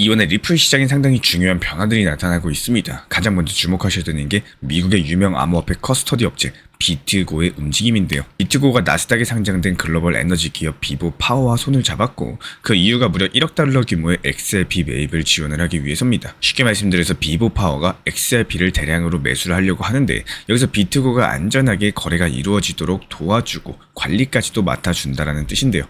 이번에 리플 시장에 상당히 중요한 변화들이 나타나고 있습니다. 가장 먼저 주목하셔야 되는 게 미국의 유명 암호화폐 커스터디 업체 비트고의 움직임인데요. 비트고가 나스닥에 상장된 글로벌 에너지 기업 비보 파워와 손을 잡았고 그 이유가 무려 1억 달러 규모의 XRP 매입을 지원을 하기 위해서입니다. 쉽게 말씀드려서 비보 파워가 XRP를 대량으로 매수를 하려고 하는데 여기서 비트고가 안전하게 거래가 이루어지도록 도와주고 관리까지도 맡아준다라는 뜻인데요.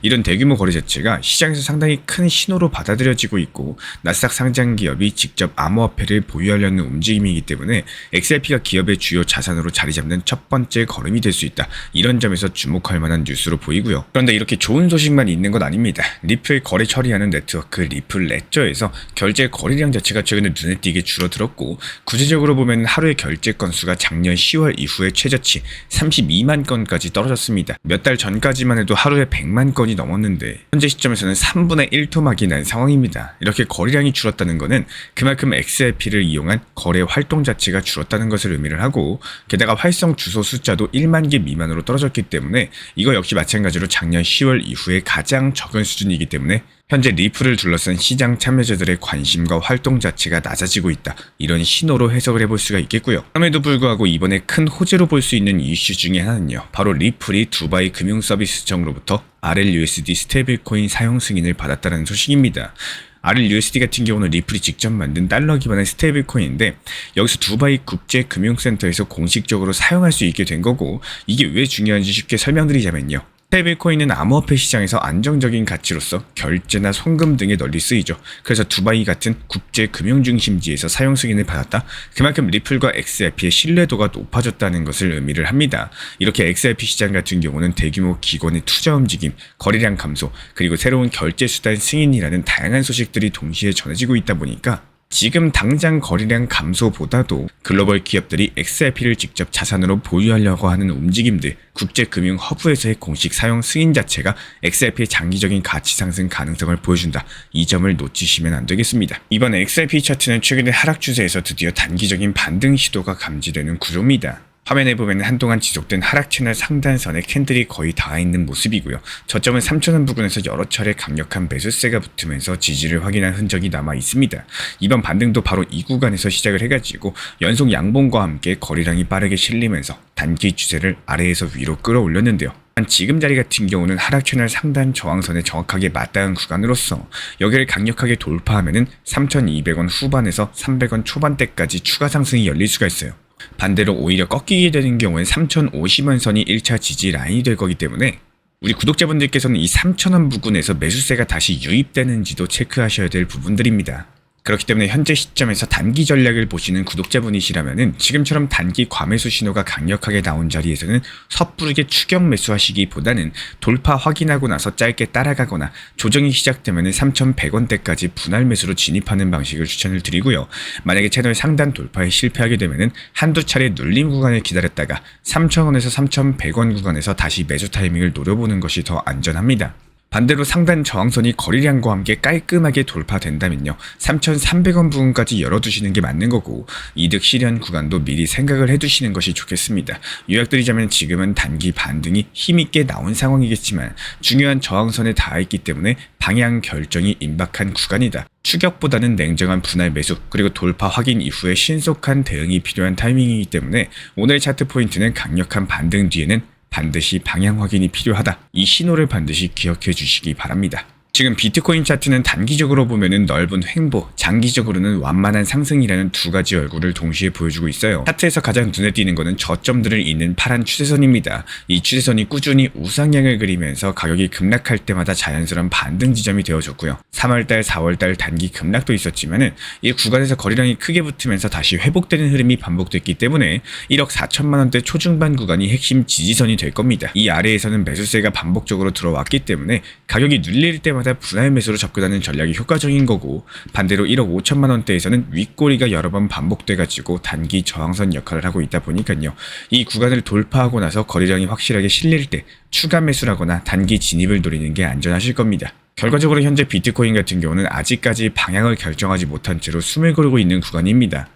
이런 대규모 거래 자체가 시장에서 상당히 큰 신호로 받아들여지고 있고 나스닥 상장 기업이 직접 암호화폐를 보유하려는 움직임이기 때문에 XRP가 기업의 주요 자산으로 자리 잡는 첫 번째 걸음이 될 수 있다. 이런 점에서 주목할 만한 뉴스로 보이고요. 그런데 이렇게 좋은 소식만 있는 건 아닙니다. 리플 거래 처리하는 네트워크 리플 레저에서 결제 거래량 자체가 최근에 눈에 띄게 줄어들었고 구체적으로 보면 하루의 결제 건수가 작년 10월 이후에 최저치 32만 건까지 떨어졌습니다. 몇 달 전까지만 해도 하루에 100만 건이 넘었는데 현재 시점에서는 3분의 1 토막이 난 상황입니다. 이렇게 거래량이 줄었다는 것은 그만큼 XRP를 이용한 거래 활동 자체가 줄었다는 것을 의미를 하고 게다가 활성 주소 숫자도 1만 개 미만으로 떨어졌기 때문에 이거 역시 마찬가지로 작년 10월 이후에 가장 적은 수준이기 때문에 현재 리플을 둘러싼 시장 참여자들의 관심과 활동 자체가 낮아지고 있다. 이런 신호로 해석을 해볼 수가 있겠고요. 그럼에도 불구하고 이번에 큰 호재로 볼 수 있는 이슈 중에 하나는요. 바로 리플이 두바이 금융서비스청으로부터 RLUSD 스테이블코인 사용 승인을 받았다는 소식입니다. RLUSD 같은 경우는 리플이 직접 만든 달러 기반의 스테이블 코인인데 여기서 두바이 국제금융센터에서 공식적으로 사용할 수 있게 된 거고 이게 왜 중요한지 쉽게 설명드리자면요. 스테이블코인은 암호화폐 시장에서 안정적인 가치로서 결제나 송금 등에 널리 쓰이죠. 그래서 두바이 같은 국제 금융 중심지에서 사용 승인을 받았다. 그만큼 리플과 XRP의 신뢰도가 높아졌다는 것을 의미를 합니다. 이렇게 XRP 시장 같은 경우는 대규모 기관의 투자 움직임, 거래량 감소, 그리고 새로운 결제 수단 승인이라는 다양한 소식들이 동시에 전해지고 있다 보니까 지금 당장 거래량 감소보다도 글로벌 기업들이 XRP를 직접 자산으로 보유하려고 하는 움직임들, 국제금융 허브에서의 공식 사용 승인 자체가 XRP의 장기적인 가치 상승 가능성을 보여준다. 이 점을 놓치시면 안 되겠습니다. 이번 XRP 차트는 최근의 하락 추세에서 드디어 단기적인 반등 시도가 감지되는 구조입니다. 화면에 보면 한동안 지속된 하락 채널 상단선에 캔들이 거의 닿아 있는 모습이고요. 저점은 3,000원 부근에서 여러 차례 강력한 매수세가 붙으면서 지지를 확인한 흔적이 남아 있습니다. 이번 반등도 바로 이 구간에서 시작을 해가지고 연속 양봉과 함께 거래량이 빠르게 실리면서 단기 추세를 아래에서 위로 끌어올렸는데요. 지금 자리 같은 경우는 하락 채널 상단 저항선에 정확하게 맞닿은 구간으로서 여기를 강력하게 돌파하면은 3,200원 후반에서 300원 초반대까지 추가 상승이 열릴 수가 있어요. 반대로 오히려 꺾이게 되는 경우엔 3,050원 선이 1차 지지 라인이 될 거기 때문에 우리 구독자분들께서는 이 3,000원 부근에서 매수세가 다시 유입되는지도 체크하셔야 될 부분들입니다. 그렇기 때문에 현재 시점에서 단기 전략을 보시는 구독자분이시라면 지금처럼 단기 과매수 신호가 강력하게 나온 자리에서는 섣부르게 추격 매수하시기보다는 돌파 확인하고 나서 짧게 따라가거나 조정이 시작되면 3,100원대까지 분할 매수로 진입하는 방식을 추천을 드리고요. 만약에 채널 상단 돌파에 실패하게 되면 한두 차례 눌림 구간을 기다렸다가 3,000원에서 3,100원 구간에서 다시 매수 타이밍을 노려보는 것이 더 안전합니다. 반대로 상단 저항선이 거래량과 함께 깔끔하게 돌파된다면요. 3,300원 부근까지 열어두시는 게 맞는 거고 이득 실현 구간도 미리 생각을 해두시는 것이 좋겠습니다. 요약드리자면 지금은 단기 반등이 힘있게 나온 상황이겠지만 중요한 저항선에 닿아있기 때문에 방향 결정이 임박한 구간이다. 추격보다는 냉정한 분할 매수 그리고 돌파 확인 이후에 신속한 대응이 필요한 타이밍이기 때문에 오늘의 차트 포인트는 강력한 반등 뒤에는 반드시 방향 확인이 필요하다. 이 신호를 반드시 기억해 주시기 바랍니다. 지금 비트코인 차트는 단기적으로 보면은 넓은 횡보, 장기적으로는 완만한 상승이라는 두 가지 얼굴을 동시에 보여주고 있어요. 차트에서 가장 눈에 띄는 것은 저점들을 잇는 파란 추세선입니다. 이 추세선이 꾸준히 우상향을 그리면서 가격이 급락할 때마다 자연스러운 반등 지점이 되어줬고요. 3월달, 4월달 단기 급락도 있었지만은 이 구간에서 거래량이 크게 붙으면서 다시 회복되는 흐름이 반복됐기 때문에 1억 4천만 원대 초중반 구간이 핵심 지지선이 될 겁니다. 이 아래에서는 매수세가 반복적으로 들어왔기 때문에 가격이 눌릴 때마다 분할 매수로 접근하는 전략이 효과적인 거고 반대로 1억 5천만 원대에서는 윗꼬리가 여러 번 반복돼가지고 단기 저항선 역할을 하고 있다 보니까요. 이 구간을 돌파하고 나서 거래량이 확실하게 실릴 때 추가 매수라거나 단기 진입을 노리는 게 안전하실 겁니다. 결과적으로 현재 비트코인 같은 경우는 아직까지 방향을 결정하지 못한 채로 숨을 고르고 있는 구간입니다.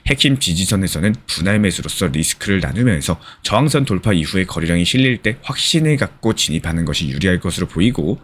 핵심 지지선에서는 분할 매수로서 리스크를 나누면서 저항선 돌파 이후에 거래량이 실릴 때 확신을 갖고 진입하는 것이 유리할 것으로 보이고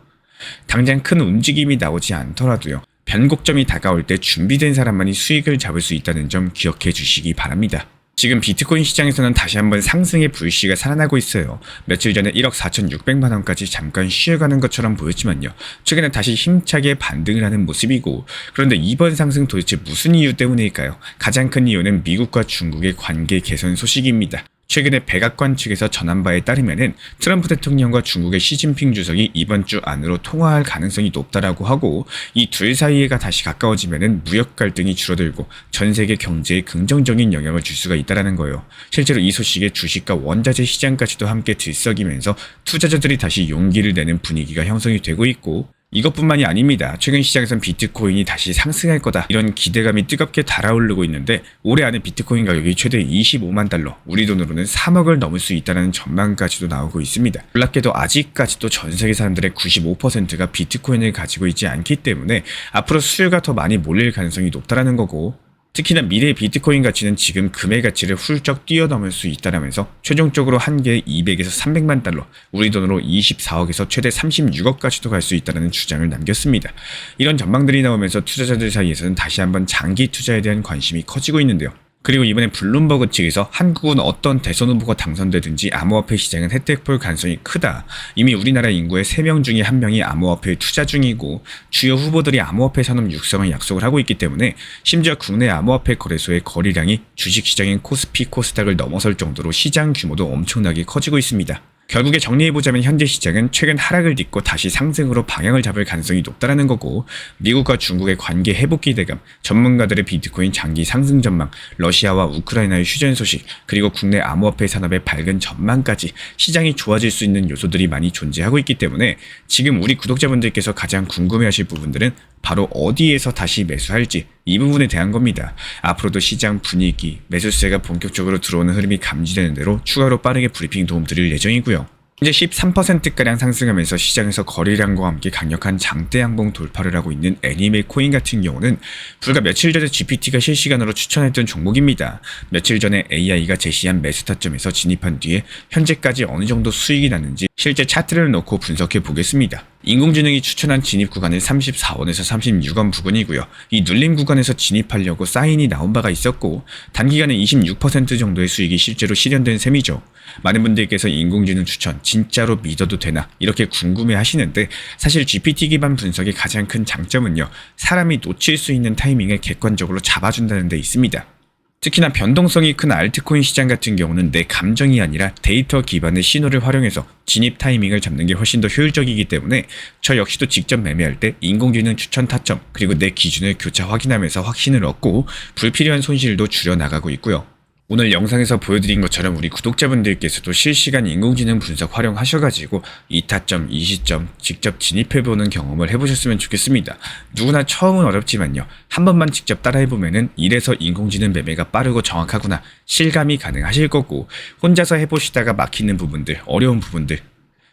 당장 큰 움직임이 나오지 않더라도요. 변곡점이 다가올 때 준비된 사람만이 수익을 잡을 수 있다는 점 기억해 주시기 바랍니다. 지금 비트코인 시장에서는 다시 한번 상승의 불씨가 살아나고 있어요. 며칠 전에 1억 4,600만 원까지 잠깐 쉬어가는 것처럼 보였지만요. 최근에 다시 힘차게 반등을 하는 모습이고, 그런데 이번 상승 도대체 무슨 이유 때문일까요? 가장 큰 이유는 미국과 중국의 관계 개선 소식입니다. 최근에 백악관 측에서 전한 바에 따르면은 트럼프 대통령과 중국의 시진핑 주석이 이번 주 안으로 통화할 가능성이 높다라고 하고, 이 둘 사이가 다시 가까워지면은 무역 갈등이 줄어들고 전 세계 경제에 긍정적인 영향을 줄 수가 있다라는 거예요. 실제로 이 소식에 주식과 원자재 시장까지도 함께 들썩이면서 투자자들이 다시 용기를 내는 분위기가 형성이 되고 있고, 이것뿐만이 아닙니다. 최근 시장에선 비트코인이 다시 상승할 거다, 이런 기대감이 뜨겁게 달아오르고 있는데, 올해 안에 비트코인 가격이 최대 25만 달러, 우리 돈으로는 3억을 넘을 수 있다는 전망까지도 나오고 있습니다. 놀랍게도 아직까지도 전 세계 사람들의 95%가 비트코인을 가지고 있지 않기 때문에 앞으로 수요가 더 많이 몰릴 가능성이 높다라는 거고, 특히나 미래의 비트코인 가치는 지금 금의 가치를 훌쩍 뛰어넘을 수 있다라면서 최종적으로 한 개에 200에서 300만 달러, 우리 돈으로 24억에서 최대 36억까지도 갈 수 있다는 주장을 남겼습니다. 이런 전망들이 나오면서 투자자들 사이에서는 다시 한번 장기 투자에 대한 관심이 커지고 있는데요. 그리고 이번에 블룸버그 측에서 한국은 어떤 대선 후보가 당선되든지 암호화폐 시장은 혜택 볼 가능성이 크다. 이미 우리나라 인구의 3명 중에 1명이 암호화폐에 투자 중이고, 주요 후보들이 암호화폐 산업 육성을 약속을 하고 있기 때문에 심지어 국내 암호화폐 거래소의 거래량이 주식시장인 코스피 코스닥을 넘어설 정도로 시장 규모도 엄청나게 커지고 있습니다. 결국에 정리해보자면 현재 시장은 최근 하락을 딛고 다시 상승으로 방향을 잡을 가능성이 높다라는 거고, 미국과 중국의 관계 회복 기대감, 전문가들의 비트코인 장기 상승 전망, 러시아와 우크라이나의 휴전 소식, 그리고 국내 암호화폐 산업의 밝은 전망까지 시장이 좋아질 수 있는 요소들이 많이 존재하고 있기 때문에 지금 우리 구독자분들께서 가장 궁금해하실 부분들은 바로 어디에서 다시 매수할지, 이 부분에 대한 겁니다. 앞으로도 시장 분위기, 매수세가 본격적으로 들어오는 흐름이 감지되는 대로 추가로 빠르게 브리핑 도움 드릴 예정이고요. 현재 13%가량 상승하면서 시장에서 거래량과 함께 강력한 장대 양봉 돌파를 하고 있는 애니메 코인 같은 경우는 불과 며칠 전에 GPT가 실시간으로 추천했던 종목입니다. 며칠 전에 AI가 제시한 매수 타점에서 진입한 뒤에 현재까지 어느 정도 수익이 났는지 실제 차트를 놓고 분석해 보겠습니다. 인공지능이 추천한 진입 구간은 34원에서 36원 부근이고요. 이 눌림 구간에서 진입하려고 사인이 나온 바가 있었고, 단기간에 26% 정도의 수익이 실제로 실현된 셈이죠. 많은 분들께서 인공지능 추천 진짜로 믿어도 되나 이렇게 궁금해 하시는데, 사실 GPT 기반 분석의 가장 큰 장점은요, 사람이 놓칠 수 있는 타이밍을 객관적으로 잡아준다는 데 있습니다. 특히나 변동성이 큰 알트코인 시장 같은 경우는 내 감정이 아니라 데이터 기반의 신호를 활용해서 진입 타이밍을 잡는 게 훨씬 더 효율적이기 때문에 저 역시도 직접 매매할 때 인공지능 추천 타점, 그리고 내 기준을 교차 확인하면서 확신을 얻고 불필요한 손실도 줄여나가고 있고요. 오늘 영상에서 보여드린 것처럼 우리 구독자분들께서도 실시간 인공지능 분석 활용하셔가지고 이 타점, 이 시점 직접 진입해보는 경험을 해보셨으면 좋겠습니다. 누구나 처음은 어렵지만요, 한 번만 직접 따라해보면은 이래서 인공지능 매매가 빠르고 정확하구나 실감이 가능하실 거고, 혼자서 해보시다가 막히는 부분들, 어려운 부분들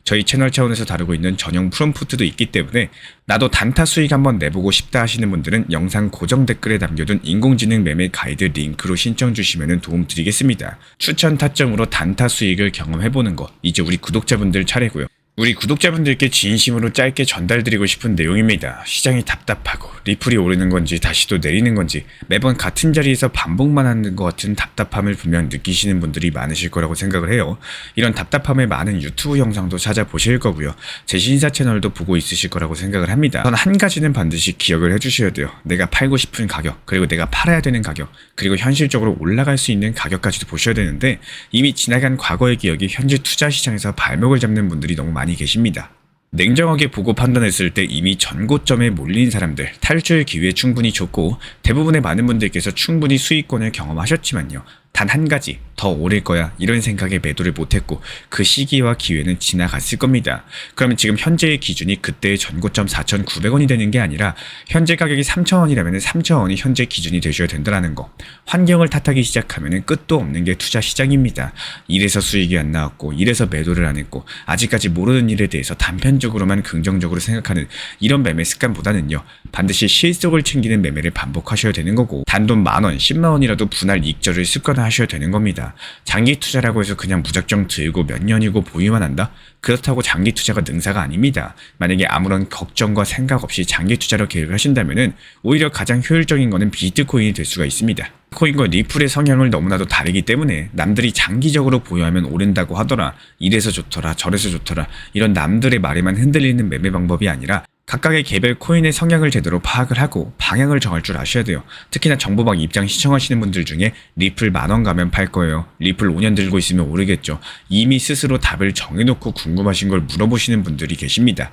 저희 채널 차원에서 다루고 있는 전용 프롬프트도 있기 때문에 나도 단타 수익 한번 내보고 싶다 하시는 분들은 영상 고정 댓글에 남겨둔 인공지능 매매 가이드 링크로 신청 주시면 도움 드리겠습니다. 추천 타점으로 단타 수익을 경험해보는 거 이제 우리 구독자분들 차례고요. 우리 구독자분들께 진심으로 짧게 전달드리고 싶은 내용입니다. 시장이 답답하고 리플이 오르는 건지 다시 또 내리는 건지 매번 같은 자리에서 반복만 하는 것 같은 답답함을 분명 느끼시는 분들이 많으실 거라고 생각을 해요. 이런 답답함에 많은 유튜브 영상도 찾아보실 거고요. 제 신사 채널도 보고 있으실 거라고 생각을 합니다. 우선 한 가지는 반드시 기억을 해주셔야 돼요. 내가 팔고 싶은 가격, 그리고 내가 팔아야 되는 가격, 그리고 현실적으로 올라갈 수 있는 가격까지도 보셔야 되는데, 이미 지나간 과거의 기억이 현재 투자 시장에서 발목을 잡는 분들이 너무 많이 계십니다. 냉정하게 보고 판단했을 때 이미 전고점에 몰린 사람들, 탈출 기회 충분히 좋고 대부분의 많은 분들께서 충분히 수익권을 경험하셨지만요, 단 한 가지 더 오를 거야 이런 생각에 매도를 못했고 그 시기와 기회는 지나갔을 겁니다. 그러면 지금 현재의 기준이 그때의 전고점 4,900원이 되는 게 아니라 현재 가격이 3,000원이라면 3,000원이 현재 기준이 되셔야 된다는 거. 환경을 탓하기 시작하면 끝도 없는 게 투자 시장입니다. 이래서 수익이 안 나왔고 이래서 매도를 안 했고 아직까지 모르는 일에 대해서 단편적으로만 긍정적으로 생각하는 이런 매매 습관보다는요, 반드시 실속을 챙기는 매매를 반복하셔야 되는 거고, 단돈 10,000원, 100,000원이라도 분할 익절을 습관화 하셔야 되는 겁니다. 장기 투자라고 해서 그냥 무작정 들고 몇 년이고 보유만 한다? 그렇다고 장기 투자가 능사가 아닙니다. 만약에 아무런 걱정과 생각 없이 장기 투자로 계획을 하신다면은 오히려 가장 효율적인 거는 비트코인이 될 수가 있습니다. 코인과 리플의 성향을 너무나도 다르기 때문에 남들이 장기적으로 보유하면 오른다고 하더라, 이래서 좋더라, 저래서 좋더라, 이런 남들의 말에만 흔들리는 매매 방법이 아니라 각각의 개별 코인의 성향을 제대로 파악을 하고 방향을 정할 줄 아셔야 돼요. 특히나 정보방 입장 시청하시는 분들 중에 리플 10,000원 가면 팔 거예요, 리플 5년 들고 있으면 오르겠죠, 이미 스스로 답을 정해놓고 궁금하신 걸 물어보시는 분들이 계십니다.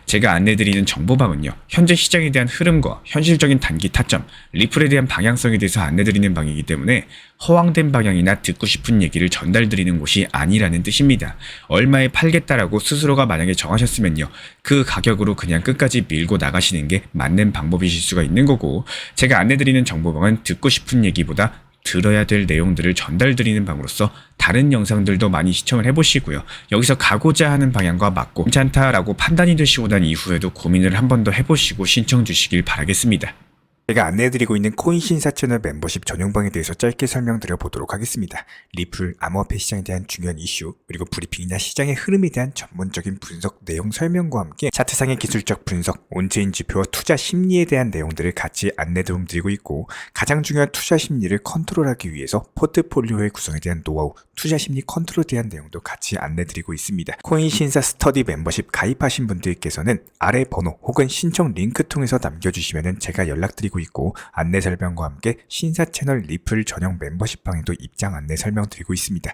제가 안내드리는 정보방은요, 현재 시장에 대한 흐름과 현실적인 단기 타점, 리플에 대한 방향성에 대해서 안내드리는 방이기 때문에 허황된 방향이나 듣고 싶은 얘기를 전달드리는 곳이 아니라는 뜻입니다. 얼마에 팔겠다라고 스스로가 만약에 정하셨으면요, 그 가격으로 그냥 끝까지 밀고 나가시는 게 맞는 방법이실 수가 있는 거고, 제가 안내드리는 정보방은 듣고 싶은 얘기보다 들어야 될 내용들을 전달드리는 방으로서 다른 영상들도 많이 시청을 해보시고요. 여기서 가고자 하는 방향과 맞고 괜찮다라고 판단이 되시고 난 이후에도 고민을 한 번 더 해보시고 신청 주시길 바라겠습니다. 제가 안내해드리고 있는 코인 신사 채널 멤버십 전용방에 대해서 짧게 설명드려 보도록 하겠습니다. 리플, 암호화폐 시장에 대한 중요한 이슈, 그리고 브리핑이나 시장의 흐름에 대한 전문적인 분석 내용 설명과 함께 차트상의 기술적 분석, 온체인 지표와 투자 심리에 대한 내용들을 같이 안내 도움드리고 있고, 가장 중요한 투자 심리를 컨트롤하기 위해서 포트폴리오의 구성에 대한 노하우, 투자 심리 컨트롤에 대한 내용도 같이 안내드리고 있습니다. 코인 신사 스터디 멤버십 가입하신 분들께서는 아래 번호 혹은 신청 링크 통해서 남겨주시면 제가 연락드리고 있고, 안내 설명과 함께 신사 채널 리플 전용 멤버십 방에도 입장 안내 설명드리고 있습니다.